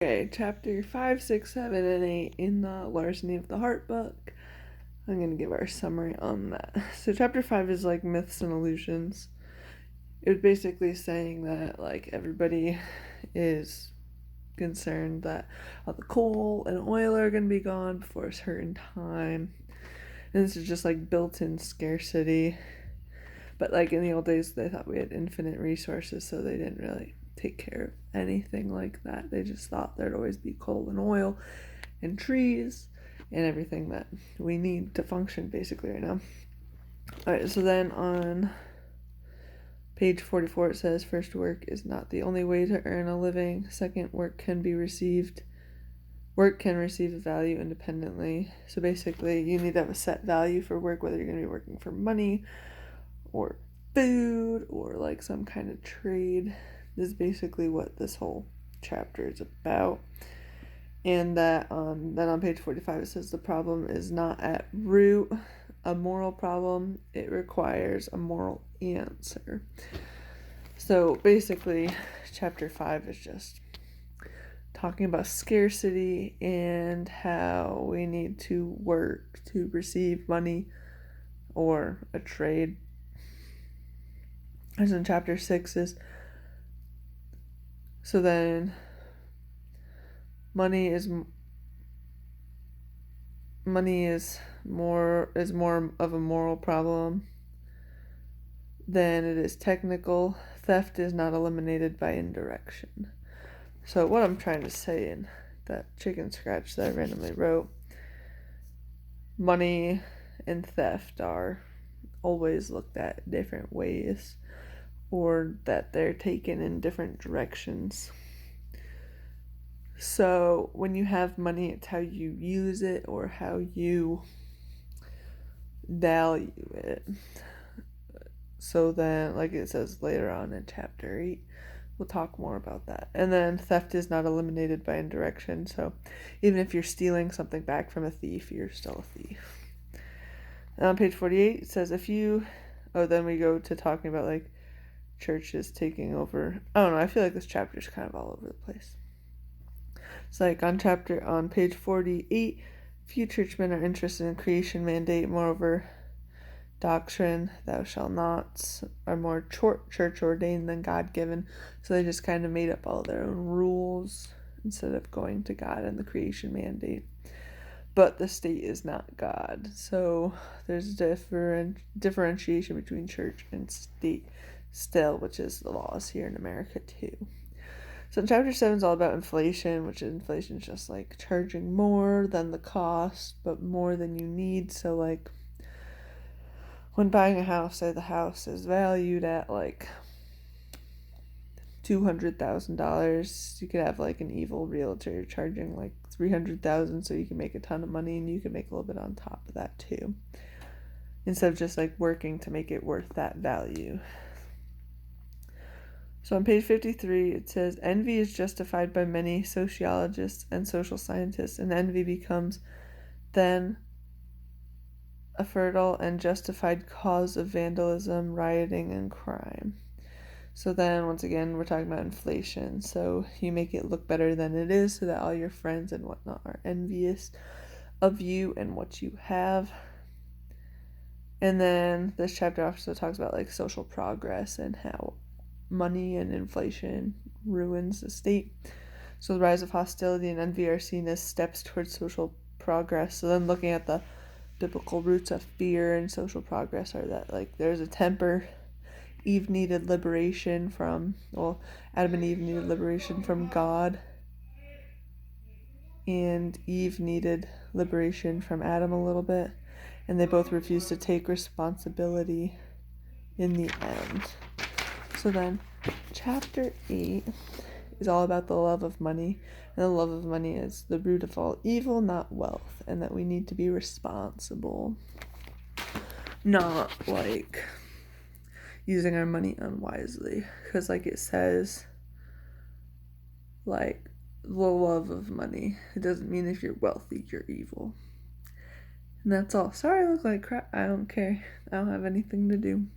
Okay, chapter 5, 6, 7, and 8 in the Larceny of the Heart book. I'm going to give our summary on that. So chapter 5 is like myths and illusions. It was basically saying that like everybody is concerned that all the coal and oil are going to be gone before a certain time. And this is just like built-in scarcity. But like in the old days, they thought we had infinite resources, so they didn't really take care of anything like that. They just thought there'd always be coal and oil and trees and everything that we need to function basically right now. Alright, so then on page 44 it says, first, work is not the only way to earn a living. Second, work can receive a value independently. So basically you need to have a set value for work, whether you're going to be working for money or food or like some kind of trade. This is basically what this whole chapter is about. And that then on page 45 it says the problem is not at root a moral problem, it requires a moral answer. So basically chapter 5 is just talking about scarcity and how we need to work to receive money or a trade. As in chapter 6 is, so then money is more of a moral problem than it is technical. Theft is not eliminated by indirection. So what I'm trying to say in that chicken scratch that I randomly wrote, money and theft are always looked at different ways, or that they're taken in different directions. So when you have money, it's how you use it or how you value it. So then, like it says later on in chapter 8, we'll talk more about that. And then theft is not eliminated by indirection. So even if you're stealing something back from a thief, you're still a thief. And on page 48, it says then we go to talking about like churches taking over. I don't know, I feel like this chapter is kind of all over the place. It's like on page 48, few churchmen are interested in creation mandate. Moreover, doctrine, thou shalt not, are more church ordained than God given. So they just kind of made up all their own rules instead of going to God and the creation mandate. But the state is not God. So there's differentiation between church and state still, which is the laws here in America too. So chapter 7 is all about inflation, which inflation is just like charging more than the cost, but more than you need. So like when buying a house, say the house is valued at like $200,000, you could have like an evil realtor charging like $300,000 so you can make a ton of money, and you can make a little bit on top of that too, instead of just like working to make it worth that value. So on page 53, it says, envy is justified by many sociologists and social scientists, and envy becomes then a fertile and justified cause of vandalism, rioting, and crime. So then, once again, we're talking about inflation. So you make it look better than it is so that all your friends and whatnot are envious of you and what you have. And then this chapter also talks about like social progress and how money and inflation ruins the state. So the rise of hostility and envy are seen as steps towards social progress. So then looking at the biblical roots of fear and social progress are that like there's a temper. Adam and Eve needed liberation from God, and Eve needed liberation from Adam a little bit, and they both refused to take responsibility in the end. So then chapter 8 is all about the love of money, and the love of money is the root of all evil, not wealth, and that we need to be responsible, not like using our money unwisely, because like it says, like the love of money, it doesn't mean if you're wealthy you're evil. And that's all. Sorry I look like crap, I don't care, I don't have anything to do.